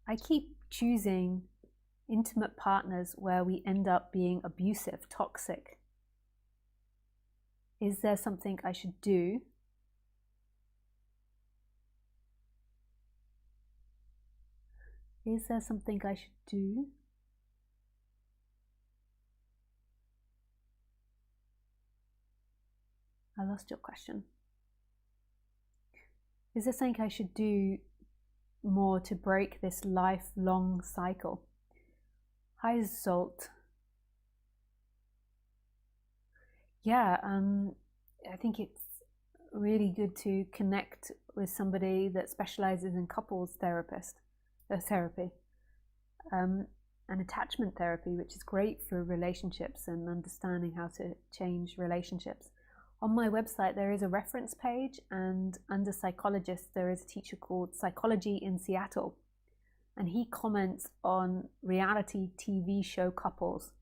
I keep choosing intimate partners where we end up being abusive, toxic. Is there something I should do? Is there something I should do? I lost your question. Is there something I should do more to break this lifelong cycle? Hi, Zolt. Yeah, I think it's really good to connect with somebody that specializes in couples therapy, and attachment therapy, which is great for relationships and understanding how to change relationships. On my website, there is a reference page, and under psychologists, there is a teacher called Psychology in Seattle, and he comments on reality TV show couples,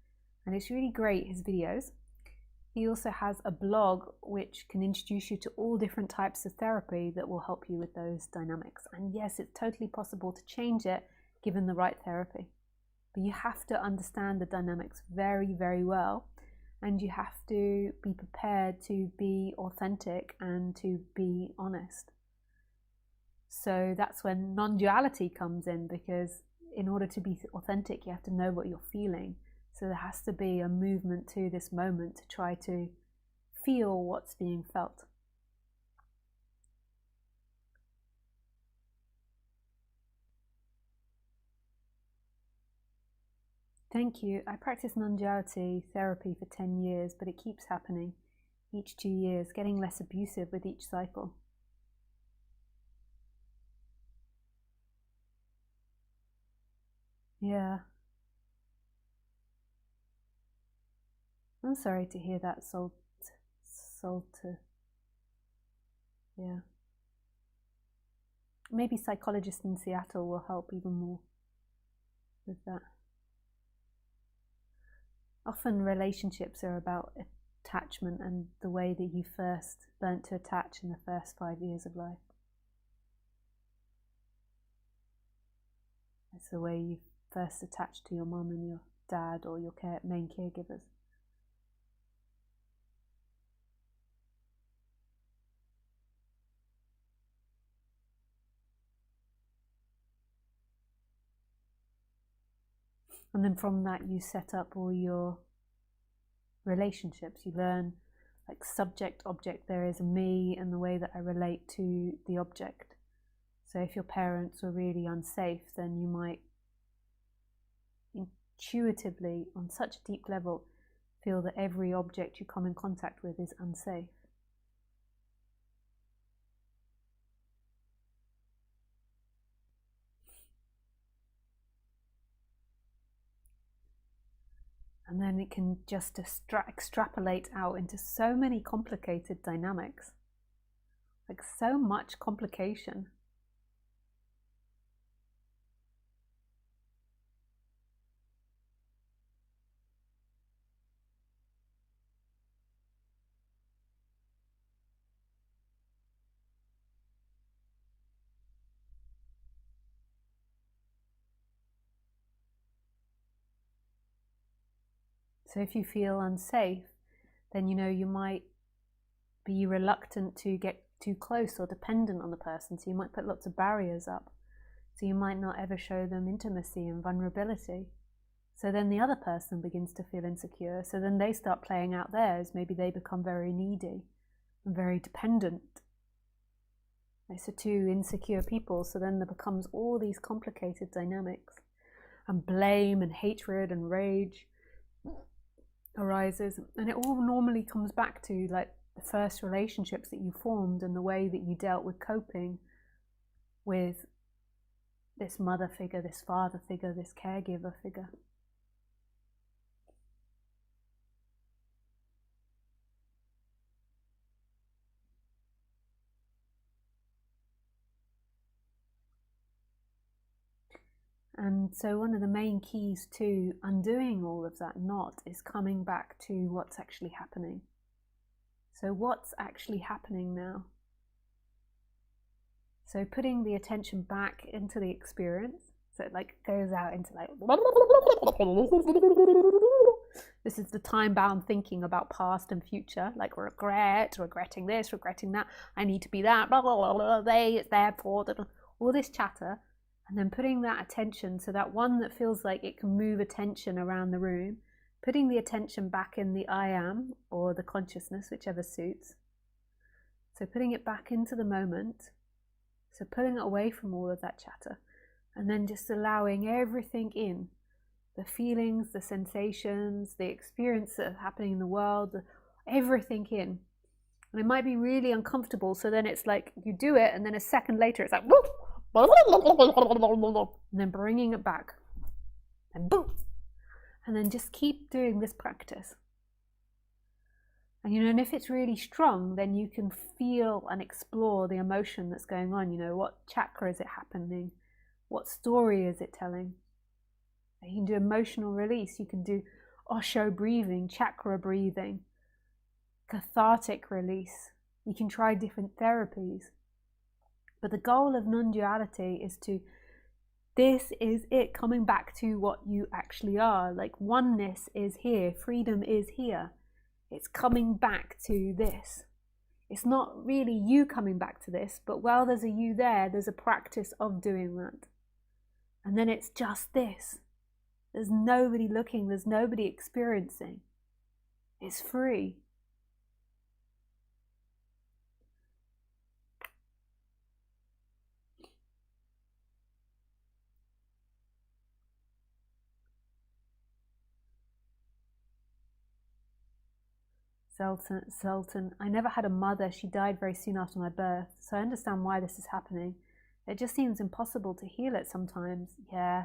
and it's really great, his videos. He also has a blog which can introduce you to all different types of therapy that will help you with those dynamics. And yes, it's totally possible to change it given the right therapy. But you have to understand the dynamics very, very well. And you have to be prepared to be authentic and to be honest. So that's when non-duality comes in, because in order to be authentic, you have to know what you're feeling. So there has to be a movement to this moment to try to feel what's being felt. Thank you. I practice non-duality therapy for 10 years, but it keeps happening each 2 years, getting less abusive with each cycle. Yeah. I'm sorry to hear that, Salt. Yeah. Maybe psychologists in Seattle will help even more with that. Often relationships are about attachment and the way that you first learnt to attach in the first 5 years of life. It's the way you first attach to your mum and your dad, or your main caregivers. And then from that you set up all your relationships. You learn, like, subject, object, there is a me and the way that I relate to the object. So if your parents were really unsafe, then you might intuitively, on such a deep level, feel that every object you come in contact with is unsafe. And then it can just extrapolate out into so many complicated dynamics, like so much complication. So if you feel unsafe, then you might be reluctant to get too close or dependent on the person. So you might put lots of barriers up. So you might not ever show them intimacy and vulnerability. So then the other person begins to feel insecure. So then they start playing out theirs. Maybe they become very needy and very dependent. So two insecure people. So then there becomes all these complicated dynamics, and blame and hatred and rage arises, and it all normally comes back to, like, the first relationships that you formed and the way that you dealt with coping with this mother figure, this father figure, this caregiver figure. And so one of the main keys to undoing all of that knot is coming back to what's actually happening. So what's actually happening now? So putting the attention back into the experience, So it like goes out into like, this is the time-bound thinking about past and future, like regretting this, regretting that, I need to be that, blah, blah, blah, blah, they, it's therefore, all this chatter, and then putting that attention, so that one that feels like it can move attention around the room, putting the attention back in the I am, or the consciousness, whichever suits. So putting it back into the moment, so pulling it away from all of that chatter, and then just allowing everything in, the feelings, the sensations, the experience that are happening in the world, everything in. And it might be really uncomfortable, so then it's like you do it, and then a second later it's like, and then bringing it back, and boom, and then just keep doing this practice. And and if it's really strong, then you can feel and explore the emotion that's going on. What chakra is it happening? What story is it telling? You can do emotional release. You can do Osho breathing, chakra breathing, cathartic release. You can try different therapies. But the goal of non-duality is this is it, coming back to what you actually are. Like oneness is here, freedom is here. It's coming back to this. It's not really you coming back to this, but while there's a you there, there's a practice of doing that. And then it's just this. There's nobody looking, there's nobody experiencing. It's free. Sultan, I never had a mother. She died very soon after my birth, so I understand why this is happening. It just seems impossible to heal it sometimes. Yeah.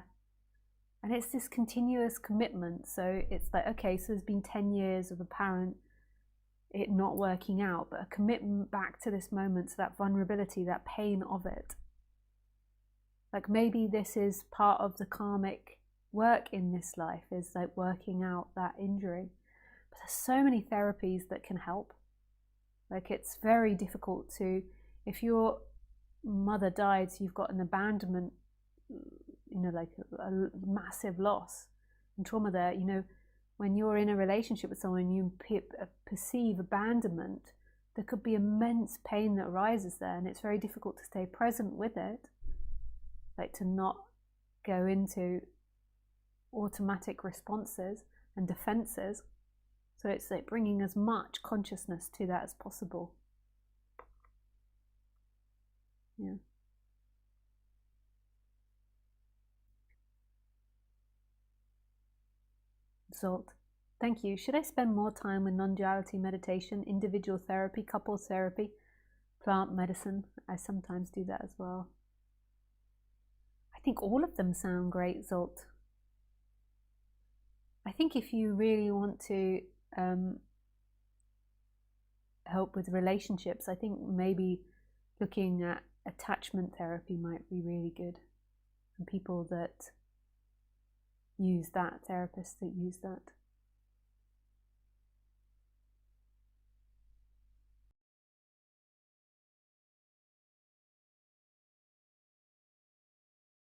And it's this continuous commitment. So it's like, okay, so there's been 10 years of apparent it not working out, but a commitment back to this moment, to that vulnerability, that pain of it. Like maybe this is part of the karmic work in this life, is like working out that injury. But there's so many therapies that can help. Like it's very difficult if your mother died, so you've got an abandonment, like a massive loss and trauma there. When you're in a relationship with someone, you perceive abandonment, there could be immense pain that arises there, and it's very difficult to stay present with it, like to not go into automatic responses and defenses. So it's like bringing as much consciousness to that as possible. Yeah. Zolt, thank you. Should I spend more time with non-duality meditation, individual therapy, couples therapy, plant medicine? I sometimes do that as well. I think all of them sound great, Zolt. I think if you really want to help with relationships, I think maybe looking at attachment therapy might be really good. And people that use that, therapists that use that.